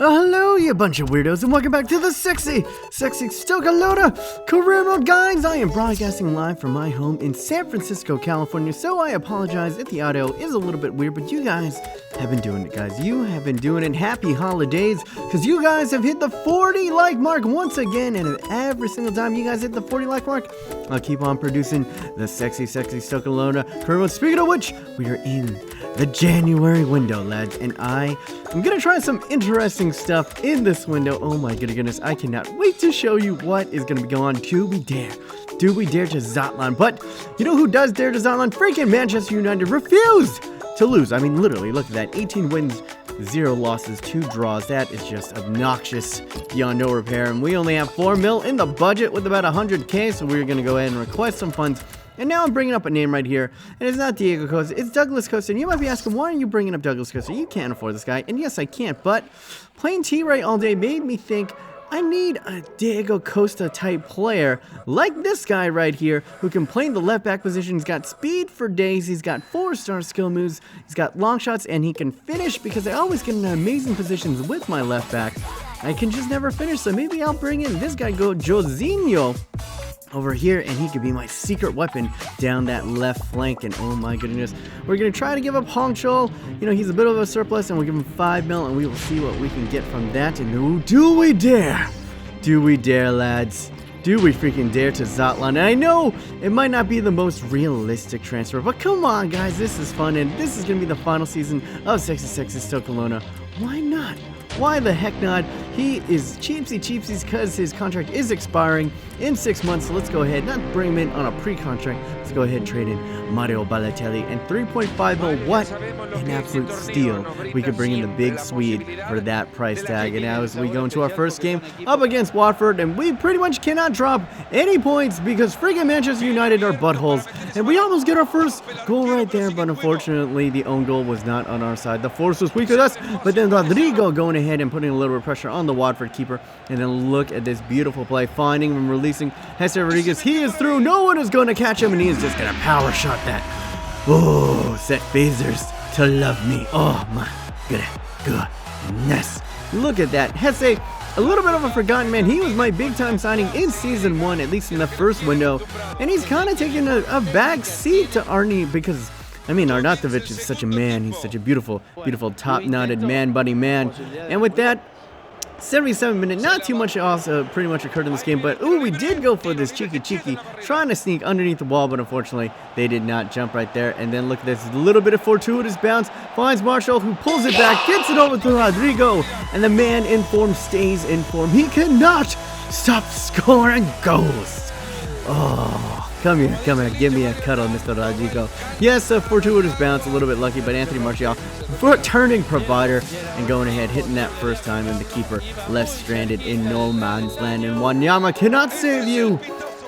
Hello, you bunch of weirdos, and welcome back to the sexy Stoke career mode, guys. I am broadcasting live from my home in San Francisco, California, so I apologize if the audio is a little bit weird, but you guys have been doing it, guys. You have been doing it. Happy holidays, because you guys have hit the 40 like mark once again, and every single time you guys hit the 40 like mark, I'll keep on producing the sexy Stoke career mode. Speaking of which, we are in the January window, lads, and I'm gonna try some interesting stuff in this window. Oh my goodness, I cannot wait to show you what is gonna be going on. Do we dare to ZLATAN? But you know who does dare to ZLATAN? Freaking Manchester United refused to lose. I mean, literally, look at that. 18 wins, 0 losses, 2 draws. That is just obnoxious beyond no repair. And we only have 4 mil in the budget with about 100K, so we're gonna go ahead and request some funds. And now I'm bringing up a name right here, and it's not Diego Costa, it's Douglas Costa. And you might be asking, why are you bringing up Douglas Costa? You can't afford this guy, and yes, I can't, but playing T-Ray all day made me think I need a Diego Costa type player like this guy right here who can play in the left back position. He's got speed for days, he's got 4-star skill moves, he's got long shots, and he can finish because I always get in amazing positions with my left back. I can just never finish, so maybe I'll bring in this guy, Josinho, over here, and he could be my secret weapon down that left flank. And oh my goodness, we're gonna try to give up Hong Chol. You know, he's a bit of a surplus, and we'll give him 5 mil, and we will see what we can get from that. And do we dare, lads? Do we freaking dare to ZLATAN? And I know it might not be the most realistic transfer, but come on, guys, this is fun, and this is gonna be the final season of sexy Stoke. Why not? Why the heck not? He is cheapsies because his contract is expiring in 6 months. So let's go ahead, not bring him in on a pre-contract. Let's go ahead and trade in Mario Balotelli and 3.5 mil. What an absolute steal. We could bring in the big Swede for that price tag. And now as we go into our first game up against Watford, and we pretty much cannot drop any points because freaking Manchester United are buttholes. And we almost get our first goal right there, but unfortunately the own goal was not on our side. The force was weak at us, but then Rodrigo going ahead and putting a little bit of pressure on the Watford keeper. And then look at this beautiful play, finding and releasing Jesse Rodriguez. He is through, no one is going to catch him, and he is just going to power shot that. Oh, set phasers to love me. Oh my goodness. Look at that. Jesse, a little bit of a forgotten man. He was my big time signing in season 1, at least in the first window, and he's kind of taking a back seat to Arnie because, I mean, Arnautovic is such a man. He's such a beautiful top-knotted man-buddy man. And with that, 77 minute, not too much else pretty much occurred in this game, but ooh, we did go for this cheeky, trying to sneak underneath the wall, but unfortunately, they did not jump right there. And then look at this, a little bit of fortuitous bounce, finds Marshall, who pulls it back, gets it over to Rodrigo, and the man in form stays in form. He cannot stop scoring goals. Oh, come here, give me a cuddle, Mr. Rodrigo. Yes, a fortuitous bounce, a little bit lucky, but Anthony Martial, turning provider, and going ahead, hitting that first time, and the keeper left stranded in no man's land, and Wanyama cannot save you.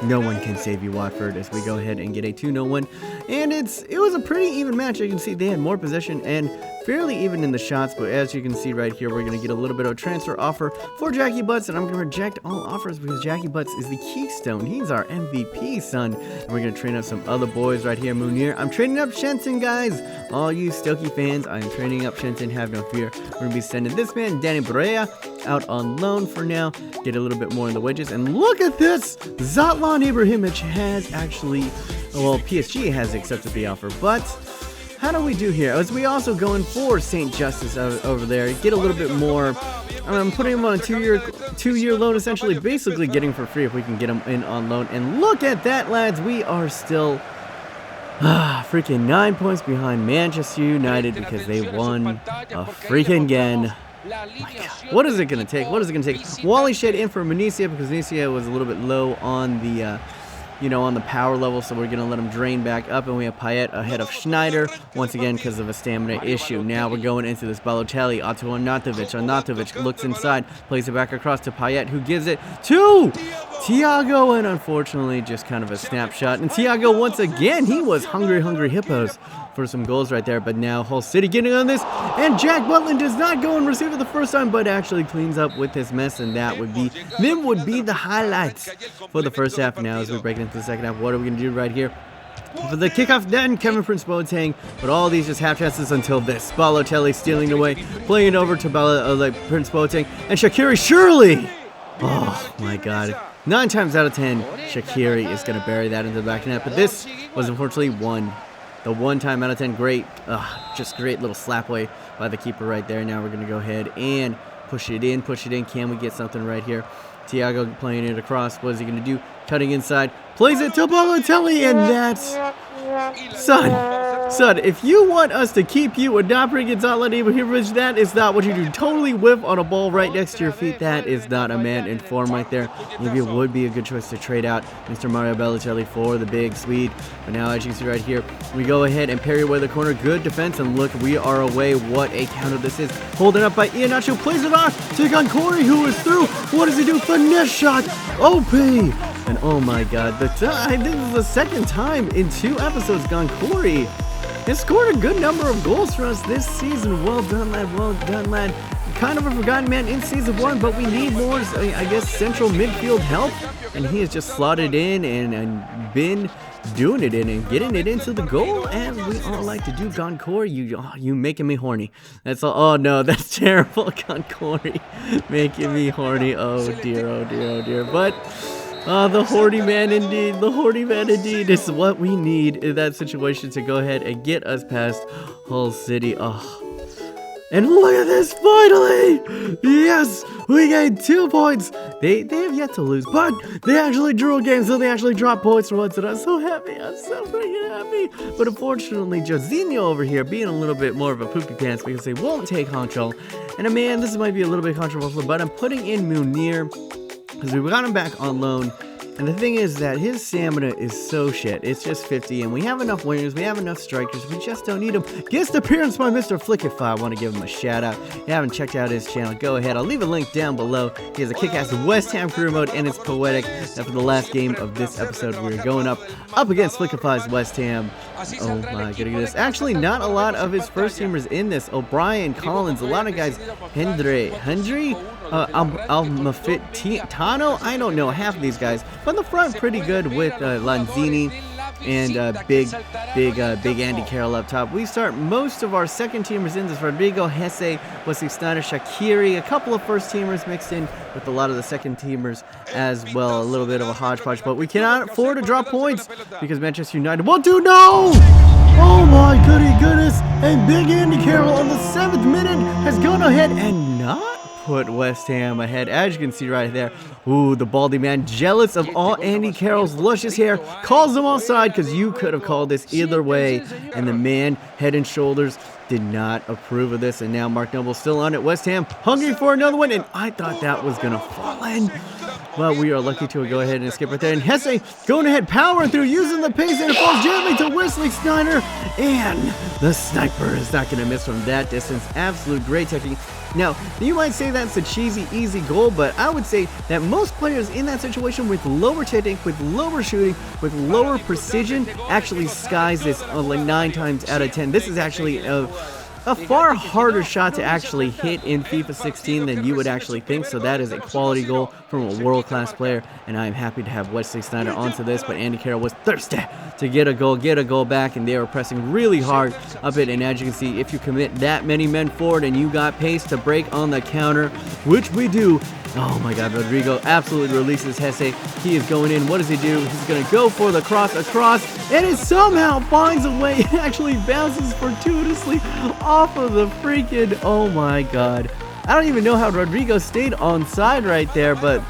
No one can save you, Watford, as we go ahead and get a 2-0 win. And it was a pretty even match. You can see they had more possession and fairly even in the shots, but as you can see right here, we're going to get a little bit of a transfer offer for Jackie Butts, and I'm going to reject all offers because Jackie Butts is the keystone. He's our MVP, son. And we're going to train up some other boys right here. Munir, I'm training up Shenton, guys. All you Stokey fans, I'm training up Shenton, have no fear. We're going to be sending this man, Danny Brea, out on loan for now, get a little bit more in the wages. And look at this, ZLATAN Ibrahimovic has actually, well, PSG has accepted the offer, but how do we do here? As we also going for St. Justice over there, get a little bit more. I'm putting him on a two-year loan, essentially, basically getting for free if we can get him in on loan. And look at that, lads, we are still freaking 9 points behind Manchester United because they won a freaking again. My God. What is it going to take? Wally Shed in for Menicia because Menicia was a little bit low on the on the power level, so we're going to let him drain back up, and we have Payet ahead of Schneider, once again because of a stamina issue. Now we're going into this Balotelli, onto Arnautovic looks inside, plays it back across to Payet, who gives it to Thiago, and unfortunately just kind of a snapshot. And Thiago, once again, he was hungry hippos for some goals right there, but now Hull City getting on this, and Jack Butland does not go and receive it the first time, but actually cleans up with his mess, and that would be the highlights for the first half. Now as we break into the second half, what are we going to do right here? For the kickoff, then Kevin Prince Boateng, but all these just half chances until this. Balotelli stealing away, playing it over to Prince Boateng, and Shaqiri Shirley! Oh my god. 9 times out of 10, Shaqiri is going to bury that into the back of the net, but this was unfortunately the 1 time out of 10. Great, just great little slap away by the keeper right there. Now we're going to go ahead and push it in. Can we get something right here? Thiago playing it across. What is he going to do? Cutting inside. Plays it to Balotelli, and that's... Son, if you want us to keep you and not bring in ZLATAN, that is not what you do. Totally whiff on a ball right next to your feet. That is not a man in form right there. Maybe it would be a good choice to trade out Mr. Mario Balotelli for the big Swede. But now, as you can see right here, we go ahead and parry away the corner. Good defense, and look, we are away. What a counter this is. Holding up by Iheanacho, plays it off. Take on Corey, who is through. What does he do? Finesse shot. OP. And oh my god, this is the 2nd time in 2 episodes gone. Corey has scored a good number of goals for us this season. Well done, lad. Well done, lad. Kind of a forgotten man in season 1, but we need more, I guess, central midfield help. And he has just slotted in and been doing it in and getting it into the goal, and we all like to do. Gone Corey, you making me horny. That's all. Oh no, that's terrible. Gone Corey, making me horny. Oh dear, oh dear, oh dear. But the horny man indeed. The horny man indeed is what we need in that situation to go ahead and get us past Hull City. Oh. And look at this, finally! Yes, we gained 2 points. They have yet to lose, but they actually drew a game, so they actually dropped points for once, and I'm so happy. I'm so freaking happy. But unfortunately, Josinho over here being a little bit more of a poopy pants because they won't take Hongchul. And man, this might be a little bit controversial, but I'm putting in Munir because we got him back on loan. And the thing is that his stamina is so shit. It's just 50, and we have enough wingers, we have enough strikers, we just don't need him. Guest appearance by Mr. Flickify. I want to give him a shout out. If you haven't checked out his channel, go ahead. I'll leave a link down below. He has a kick-ass West Ham career mode, and it's poetic. That for the last game of this episode, we're going up against Flickify's West Ham. Oh my goodness. Actually, not a lot of his first teamers in this. O'Brien, Collins, a lot of guys. Hendry, Tano, I don't know, half of these guys. But in the front, pretty good with Lanzini and big Andy Carroll up top. We start most of our second teamers in this. Rodrigo, Hesse, Wesley Sneijder, Shaqiri, a couple of first teamers mixed in with a lot of the second teamers as well. A little bit of a hodgepodge, but we cannot afford to drop points because Manchester United will do no! Oh my goodness! And big Andy Carroll on the 7th minute has gone ahead and not put West Ham ahead, as you can see right there. Ooh, the baldy man, jealous of all Andy Carroll's luscious hair, calls him offside because you could have called this either way, and the man, head and shoulders, did not approve of this. And now Mark Noble still on it. West Ham hungry for another one, and I thought that was gonna fall in. Well, we are lucky to go ahead and skip right there. And Hesse going ahead, powering through, using the pace, and it falls gently to Wesley Sneijder. And the sniper is not going to miss from that distance. Absolute great technique. Now, you might say that's a cheesy, easy goal, but I would say that most players in that situation with lower technique, with lower shooting, with lower precision, actually skies this like 9 times out of 10. This is actually a far harder shot to actually hit in FIFA 16 than you would actually think, so that is a quality goal from a world-class player, and I'm happy to have Wesley Sneijder onto this, but Andy Carroll was thirsty to get a goal back, and they were pressing really hard up it, and as you can see, if you commit that many men forward and you got pace to break on the counter, which we do. Oh my god, Rodrigo absolutely releases Hesse. He is going in. What does he do? He's going to go for the cross across, and it somehow finds a way. It actually bounces fortuitously off of the freaking... Oh my god. I don't even know how Rodrigo stayed onside right there, but...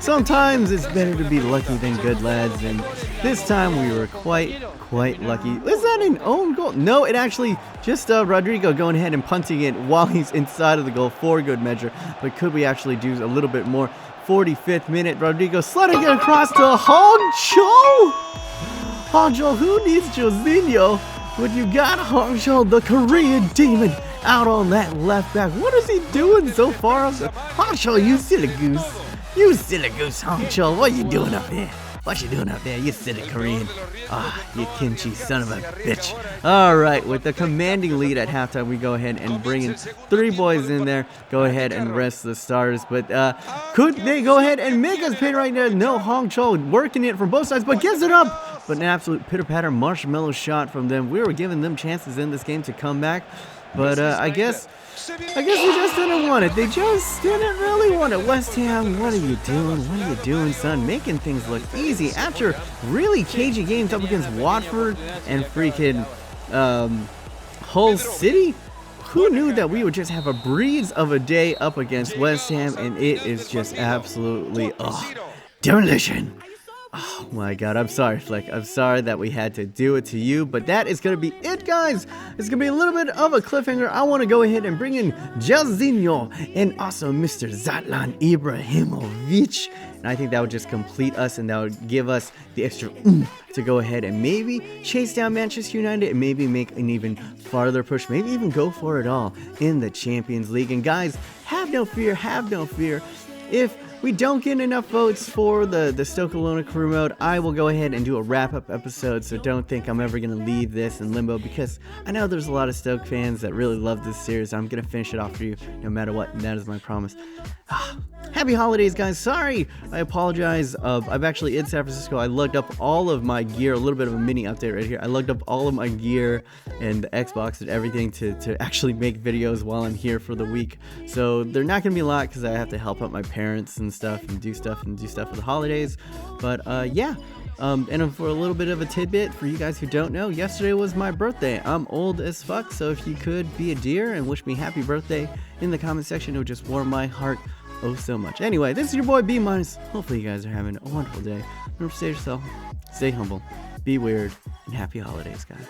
sometimes it's better to be lucky than good, lads, and this time we were quite lucky. Is that an own goal? No, it actually just Rodrigo going ahead and punting it while he's inside of the goal for good measure. But could we actually do a little bit more? 45th minute, Rodrigo sliding it across to Hongchul. Hongchul, who needs Josinho when you got Hongchul, the Korean demon, out on that left back? What is he doing so far? Hongchul, you silly goose. You silly goose, Hongchul. What are you doing up here? What you doing up there? You silly Korean. You kimchi son of a bitch. Alright, with the commanding lead at halftime, we go ahead and bring in 3 boys in there. Go ahead and rest the starters. But could they go ahead and make us pay right now? No, Hongchul working it from both sides, but gives it up but an absolute pitter-patter marshmallow shot from them. We were giving them chances in this game to come back, but I guess they just didn't want it. They just didn't really want it. West Ham, what are you doing? What are you doing, son? Making things look easy after really cagey games up against Watford and freaking Hull City. Who knew that we would just have a breeze of a day up against West Ham, and it is just absolutely demolition. Oh my god, I'm sorry, Flick. I'm sorry that we had to do it to you, but that is going to be it, guys. It's going to be a little bit of a cliffhanger. I want to go ahead and bring in Jairzinho and also Mr. ZLATAN Ibrahimovic. And I think that would just complete us, and that would give us the extra to go ahead and maybe chase down Manchester United and maybe make an even farther push, maybe even go for it all in the Champions League. And guys, have no fear, if we don't get enough votes for the Stoke Alona career mode, I will go ahead and do a wrap-up episode, so don't think I'm ever going to leave this in limbo, because I know there's a lot of Stoke fans that really love this series. I'm going to finish it off for you no matter what, and that is my promise. Happy holidays, guys. Sorry, I apologize. I'm actually in San Francisco. I looked up all of my gear, a little bit of a mini update right here. I looked up all of my gear and the Xbox and everything to actually make videos while I'm here for the week. So they're not going to be a lot because I have to help out my parents and stuff and do stuff for the holidays. But yeah. And for a little bit of a tidbit for you guys who don't know, yesterday was my birthday. I'm old as fuck, so if you could be a dear and wish me happy birthday in the comment section, it would just warm my heart oh so much. Anyway, this is your boy B-. Hopefully you guys are having a wonderful day. Remember, stay yourself, stay humble, be weird, and happy holidays, guys.